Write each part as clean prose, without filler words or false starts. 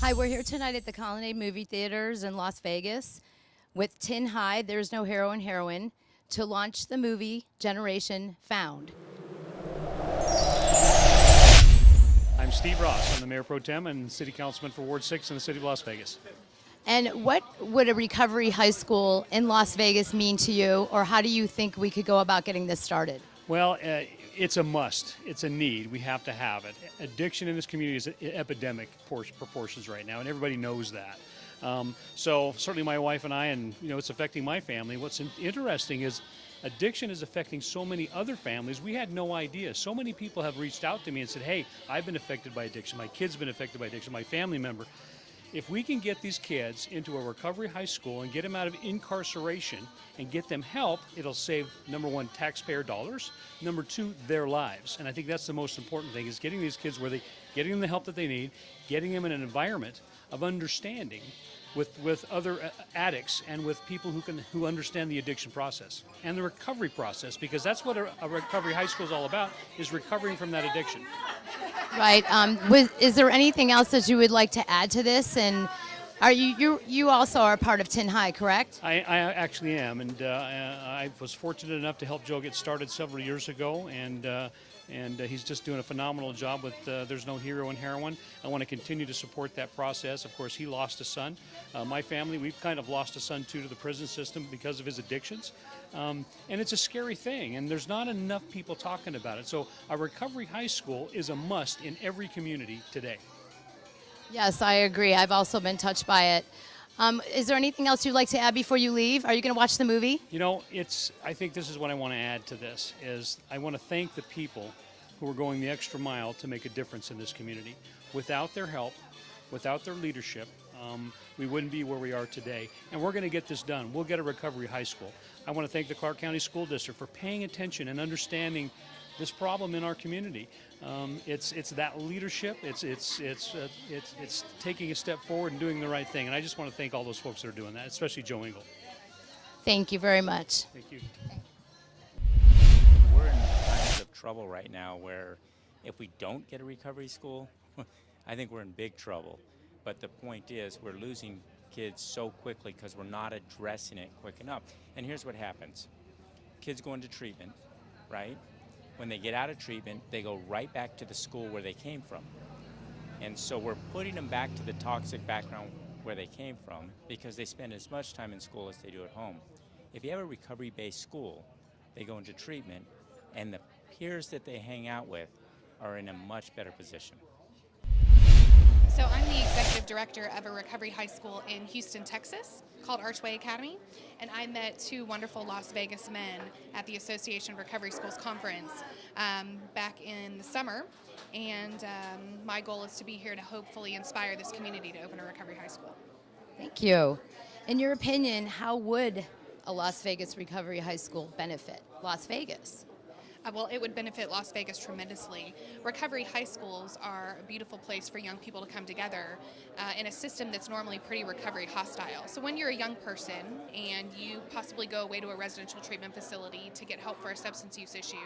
Hi, we're here tonight at the Colonnade Movie Theaters in Las Vegas with TINHIH, There's No Hero in Heroine, to launch the movie Generation Found. I'm Steve Ross. I'm the Mayor Pro Tem and City Councilman for Ward 6 in the City of Las Vegas. And what would a recovery high school in Las Vegas mean to you, or how do you think we could go about getting this started? Well, it's a must. It's a need. We have to have it. Addiction in this community is epidemic proportions right now, and everybody knows that. So certainly my wife and I, and it's affecting my family. What's interesting is addiction is affecting so many other families. We had no idea. So many people have reached out to me and said, hey, I've been affected by addiction. My kid's been affected by addiction. My family member. If we can get these kids into a recovery high school and get them out of incarceration and get them help, it'll save, number one, taxpayer dollars, number two, their lives. And I think that's the most important thing, is getting these kids getting them the help that they need, getting them in an environment of understanding with other addicts and with people who understand the addiction process and the recovery process, because that's what a recovery high school is all about, is recovering from that addiction. Right. Is there anything else that you would like to add to this? And are you also are part of TINHIH, correct? I actually am, and I was fortunate enough to help Joe get started several years ago, and he's just doing a phenomenal job with There's No Hero in Heroine. I want to continue to support that process. Of course, he lost a son. My family, we've kind of lost a son too to the prison system because of his addictions. And it's a scary thing, and there's not enough people talking about it. So a recovery high school is a must in every community today. Yes, I agree. I've also been touched by it. Is there anything else you'd like to add before you leave? Are you going to watch the movie? I think this is what I want to add to this, is I want to thank the people who are going the extra mile to make a difference in this community. Without their help, without their leadership, we wouldn't be where we are today. And we're going to get this done. We'll get a recovery high school. I want to thank the Clark County School District for paying attention and understanding this problem in our community. It's that leadership. It's taking a step forward and doing the right thing. And I just want to thank all those folks that are doing that, especially Joe Engel. Thank you very much. Thank you. We're in times of trouble right now where if we don't get a recovery school, I think we're in big trouble. But the point is, we're losing kids so quickly because we're not addressing it quick enough. And here's what happens. Kids go into treatment, right? When they get out of treatment, they go right back to the school where they came from. And so we're putting them back to the toxic background where they came from because they spend as much time in school as they do at home. If you have a recovery-based school, they go into treatment, and the peers that they hang out with are in a much better position. So I'm the executive director of a recovery high school in Houston, Texas, called Archway Academy, and I met two wonderful Las Vegas men at the Association of Recovery Schools Conference back in the summer, and my goal is to be here to hopefully inspire this community to open a recovery high school. Thank you. In your opinion, how would a Las Vegas recovery high school benefit Las Vegas? Well, it would benefit Las Vegas tremendously. Recovery high schools are a beautiful place for young people to come together in a system that's normally pretty recovery hostile. So when you're a young person and you possibly go away to a residential treatment facility to get help for a substance use issue,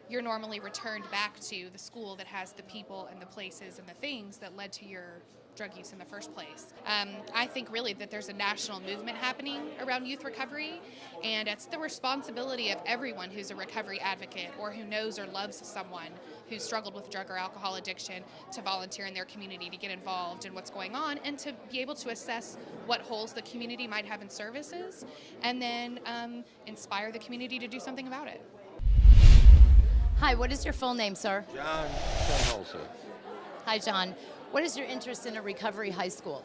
you're normally returned back to the school that has the people and the places and the things that led to your drug use in the first place. I think really that there's a national movement happening around youth recovery, and it's the responsibility of everyone who's a recovery advocate or who knows or loves someone who's struggled with drug or alcohol addiction to volunteer in their community, to get involved in what's going on, and to be able to assess what holes the community might have in services, and then inspire the community to do something about it. Hi, what is your full name, sir? John Shinholser. Hi, John. What is your interest in a recovery high school?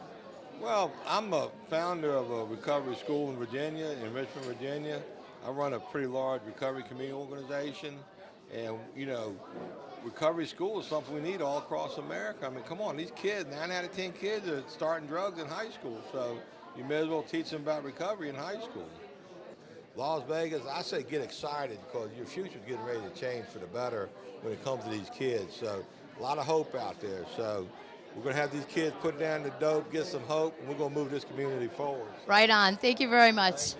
Well, I'm a founder of a recovery school in Virginia, in Richmond, Virginia. I run a pretty large recovery community organization. And, you know, recovery school is something we need all across America. I mean, come on, these kids, 9 out of 10 kids are starting drugs in high school. So you may as well teach them about recovery in high school. Las Vegas, I say get excited because your future's getting ready to change for the better when it comes to these kids. So a lot of hope out there. So we're going to have these kids put down the dope, get some hope, and we're going to move this community forward. Right on. Thank you very much.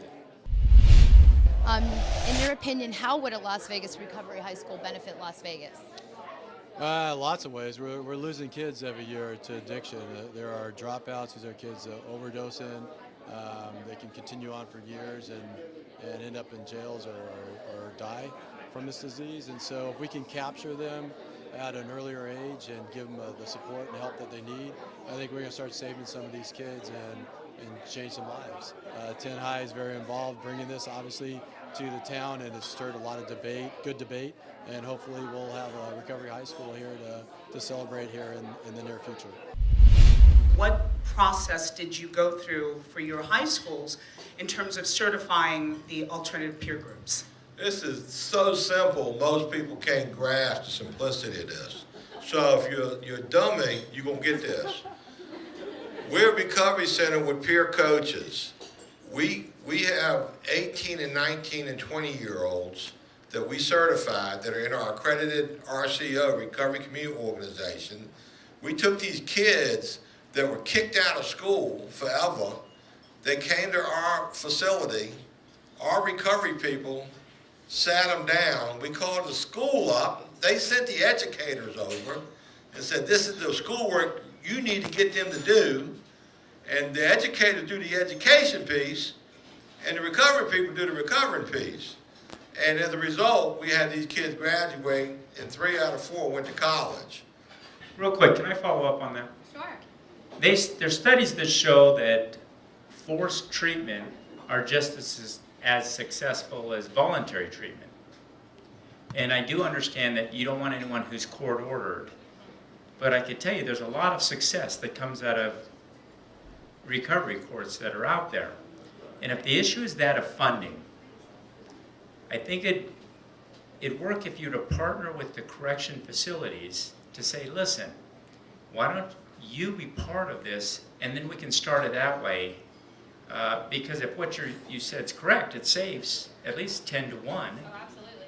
In your opinion, how would a Las Vegas recovery high school benefit Las Vegas? Lots of ways. We're losing kids every year to addiction. There are dropouts. These are kids overdosing. They can continue on for years and end up in jails or die from this disease. And so if we can capture them at an earlier age and give them the support and help that they need, I think we're going to start saving some of these kids and change some lives. TINHIH is very involved bringing this, obviously, to the town, and it's stirred a lot of debate, good debate, and hopefully we'll have a recovery high school here to celebrate here in the near future. What process did you go through for your high schools in terms of certifying the alternative peer groups? This is so simple, most people can't grasp the simplicity of this. So if you're a dummy, you're going to get this. We're a recovery center with peer coaches. We have 18 and 19 and 20-year-olds that we certified that are in our accredited RCO, Recovery Community Organization. We took these kids that were kicked out of school forever. They came to our facility. Our recovery people sat them down. We called the school up. They sent the educators over and said, this is the schoolwork you need to get them to do. And the educators do the education piece, and the recovery people do the recovering piece. And as a result, we had these kids graduate, and 3 out of 4 went to college. Real quick, can I follow up on that? Sure. There's studies that show that forced treatment are just as successful as voluntary treatment. And I do understand that you don't want anyone who's court ordered, but I can tell you there's a lot of success that comes out of recovery courts that are out there. And if the issue is that of funding, I think it'd work if you were to partner with the correction facilities to say, listen, why don't you be part of this, and then we can start it that way. Because if what you said is correct, it saves at least 10 to 1. Oh, absolutely.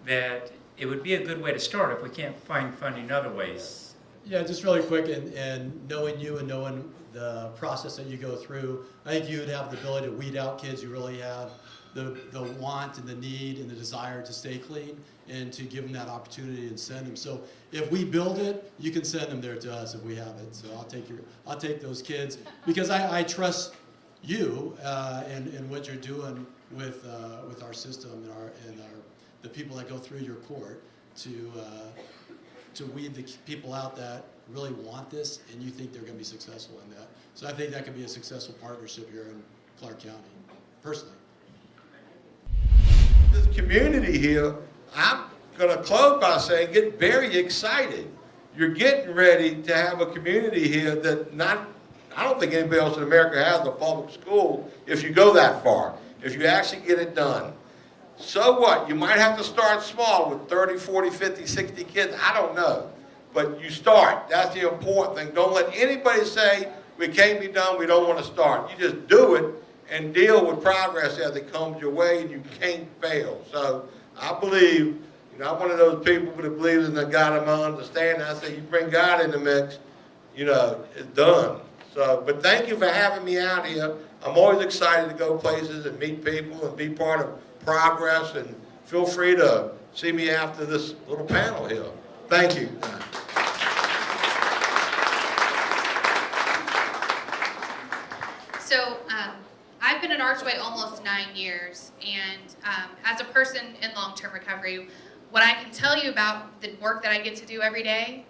That it would be a good way to start if we can't find funding other ways. Yeah, just really quick, and knowing you and knowing the process that you go through, I think you would have the ability to weed out kids who really have the want and the need and the desire to stay clean, and to give them that opportunity and send them. So if we build it, you can send them there to us if we have it. So I'll take those kids because I trust you and what you're doing with our system and the people that go through your court to weed the people out that really want this, and you think they're going to be successful in that. So I think that could be a successful partnership here in Clark County, personally. This community here, I'm going to close by saying get very excited. You're getting ready to have a community here that I don't think anybody else in America has a public school if you go that far, if you actually get it done. So what? You might have to start small with 30, 40, 50, 60 kids. I don't know. But you start. That's the important thing. Don't let anybody say, we can't be done, we don't want to start. You just do it and deal with progress as it comes your way, and you can't fail. So I believe, I'm one of those people that believes in the God of my understanding. I say, you bring God in the mix, it's done. So, but thank you for having me out here. I'm always excited to go places and meet people and be part of progress, and feel free to see me after this little panel here. Thank you. So I've been at Archway almost 9 years, and as a person in long-term recovery, what I can tell you about the work that I get to do every day,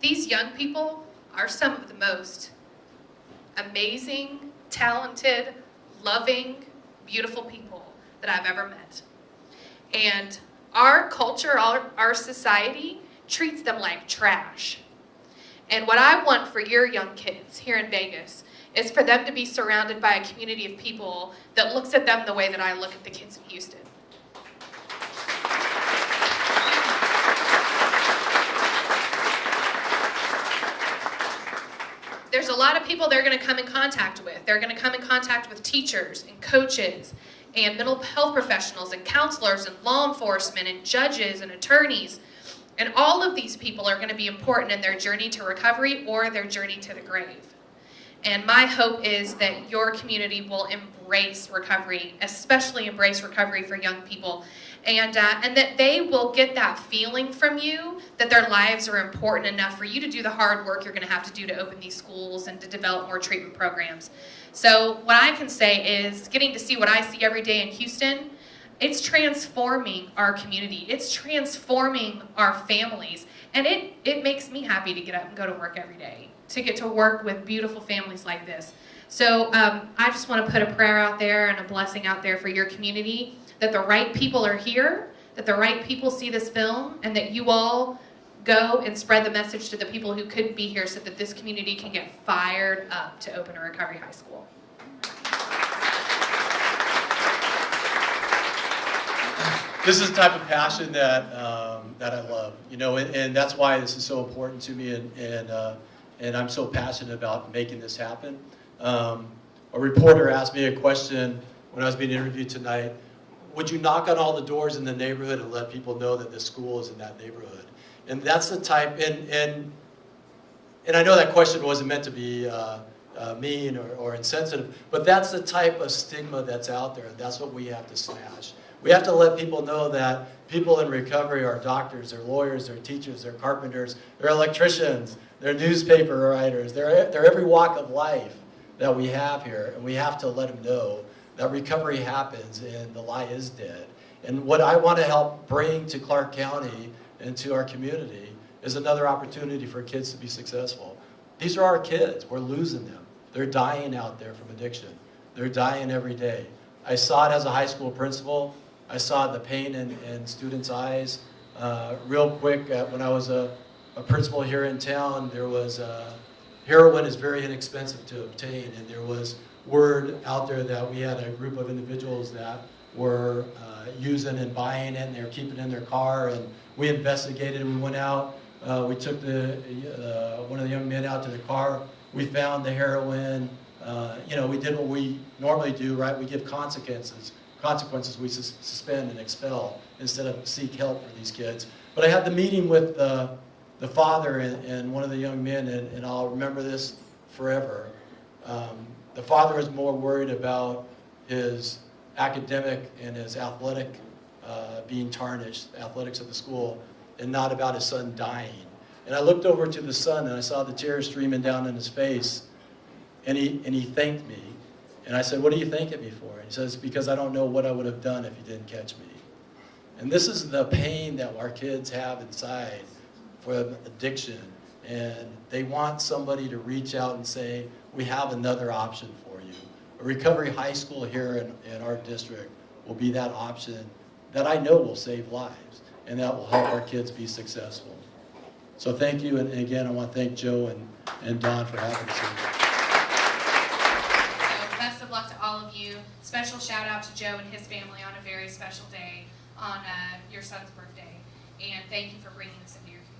these young people are some of the most amazing, talented, loving, beautiful people that I've ever met. And our culture, our society treats them like trash. And what I want for your young kids here in Vegas is for them to be surrounded by a community of people that looks at them the way that I look at the kids in Houston. There's a lot of people they're going to come in contact with. They're going to come in contact with teachers and coaches and mental health professionals and counselors and law enforcement and judges and attorneys. And all of these people are going to be important in their journey to recovery or their journey to the grave. And my hope is that your community will embrace recovery, especially embrace recovery for young people, and that they will get that feeling from you that their lives are important enough for you to do the hard work you're going to have to do to open these schools and to develop more treatment programs. So what I can say is, getting to see what I see every day in Houston, it's transforming our community. It's transforming our families. And it makes me happy to get up and go to work every day, to get to work with beautiful families like this. So I just want to put a prayer out there and a blessing out there for your community, that the right people are here, that the right people see this film, and that you all go and spread the message to the people who couldn't be here so that this community can get fired up to open a recovery high school. This is the type of passion that that I love, you know, and that's why this is so important to me, and I'm so passionate about making this happen. A reporter asked me a question when I was being interviewed tonight. Would you knock on all the doors in the neighborhood and let people know that the school is in that neighborhood? And that's the type, and I know that question wasn't meant to be mean or insensitive, but that's the type of stigma that's out there, and that's what we have to smash. We have to let people know that people in recovery are doctors, they're lawyers, they're teachers, they're carpenters, they're electricians, they're newspaper writers, they're every walk of life that we have here, and we have to let them know that recovery happens and the lie is dead. And what I want to help bring to Clark County and to our community is another opportunity for kids to be successful. These are our kids. We're losing them. They're dying out there from addiction. They're dying every day. I saw it as a high school principal. I saw the pain in students' eyes. Real quick, when I was a principal here in town, there was heroin is very inexpensive to obtain, and there was word out there that we had a group of individuals that were using and buying it, and they were keeping it in their car, and we investigated. We went out, we took one of the young men out to the car. We found the heroin. You know, we did what we normally do, right? We give consequences. We suspend and expel instead of seek help for these kids. But I had the meeting with the father and one of the young men, and I'll remember this forever. The father is more worried about his academic and his athletic being tarnished, athletics at the school, and not about his son dying. And I looked over to the son, and I saw the tears streaming down in his face, and he thanked me. And I said, "What are you thanking me for?" And he says, "Because I don't know what I would have done if you didn't catch me." And this is the pain that our kids have inside for addiction. And they want somebody to reach out and say, "We have another option for you." A recovery high school here in our district will be that option that I know will save lives, and that will help our kids be successful. So thank you, and again, I want to thank Joe and Don for having us here. So best of luck to all of you. Special shout out to Joe and his family on a very special day on your son's birthday. And thank you for bringing this into your community.